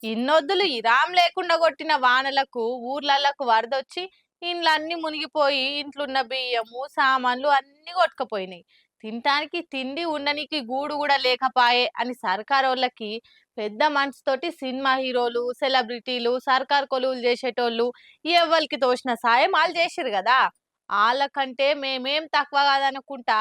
ఇన్నొద్దులు ఇరాం లేకుండా కొట్టిన వానలకు ఊర్లలకు వరదొచ్చి ఇండ్లన్నీ మునిగిపోయి ఇంట్లున్న బియ్యము సామాన్లు అన్ని కొట్టుకుపోయినాయి. తినటానికి తిండి ఉండనికి గూడు కూడా లేకపాయే అని సర్కారోళ్ళకి పెద్ద మనసుతోటి సినిమా హీరోలు సెలబ్రిటీలు సర్కార్ కొలువులు చేసేటోళ్ళు ఎవ్వరికి తోచిన సాయం వాళ్ళు చేసిరు కదా. వాళ్ళకంటే మేమేం తక్కువ కాదనుకుంటా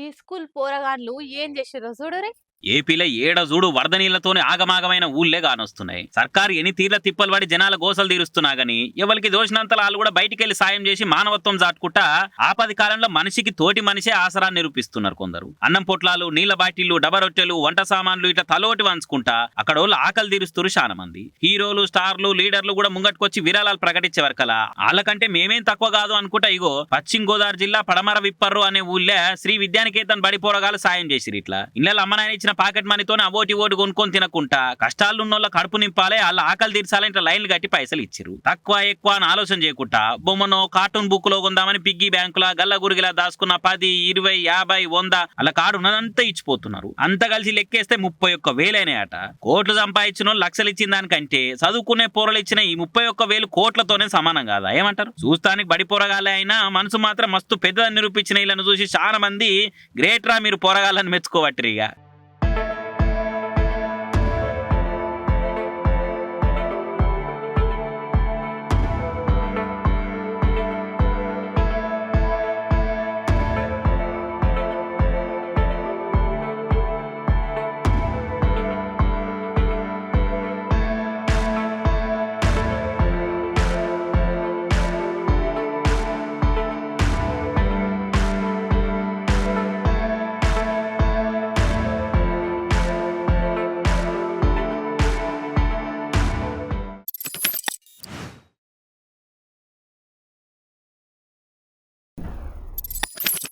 ఈ స్కూల్ పోరగాన్లు ఏం చేసిరో చూడురే. ఏపీలో ఏడ చూడు వరద నీళ్లతోనే ఆగమాగమైన ఊళ్ళే కానొస్తున్నాయి. సర్కారు ఎన్ని తీర్ల తిప్పలు పడి జనాల గోసలు తీరుస్తున్నా గానీ ఎవరికి దోషినంతలో వాళ్ళు కూడా బయటికెళ్లి సాయం చేసి మానవత్వం చాటుకుంటా ఆపది కాలంలో మనిషికి తోటి మనిషే ఆసరాన్ని నిరూపిస్తున్నారు కొందరు. అన్నం పొట్లాలు, నీళ్ల బాటిళ్లు, డబరొట్టెలు, వంట సామాన్లు ఇట్లా తలోటి వంచుకుంటా అక్కడ వాళ్ళు ఆకలి తీరుస్తున్నారు చాలా మంది. హీరోలు, స్టార్లు, లీడర్లు కూడా ముంగట్టుకొచ్చి విరాళాలు ప్రకటించే వరకలా వాళ్ళకంటే మేమేం తక్కువ కాదు అనుకుంటా ఇగో పశ్చిమ గోదావరి జిల్లా పడమర విప్పర్రు అనే ఊళ్ళే శ్రీ విద్యానికేతన్ బడి పోరగాలు సాయం చేసిరు. ఇట్లా ఇళ్ళ అమ్మనాయన ఇచ్చిన పాకెట్ మనీతోనే అవోటి ఓటు కొనుక్కొని తినకుంటా కష్టాలున్నోళ్ళ కడుపు నింపాలి, వాళ్ళ ఆకలి తీర్చాలంటే లైన్లు కట్టి పైసలు ఇచ్చిరు. తక్కువ ఎక్కువ అని ఆలోచన చేయకుండా బొమ్మనో కార్టూన్ బుక్ లో కొందామని పిగ్గీ బ్యాంకులా గల్ల గురిగిలా దాచుకున్న 10, 20, 50, 100 అలా కాడు ఉన్నదంతా ఇచ్చిపోతున్నారు. అంత కలిసి లెక్కేస్తే 31,000 అట. కోట్లు సంపాదించిన వాళ్ళు లక్షలు ఇచ్చిన దానికంటే చదువుకునే పోరలు ఇచ్చిన ఈ 31,000 కోట్లతోనే సమానం కాదా ఏమంటారు? చూస్తానికి బడి పోరగాలే అయినా మనసు మాత్రం మస్తు పెద్దదని నిరూపించిన వీళ్ళని చూసి చాలా మంది గ్రేట్ రా మీరు పోరగాళ్ళని మెచ్చుకోవట్టిరిగా.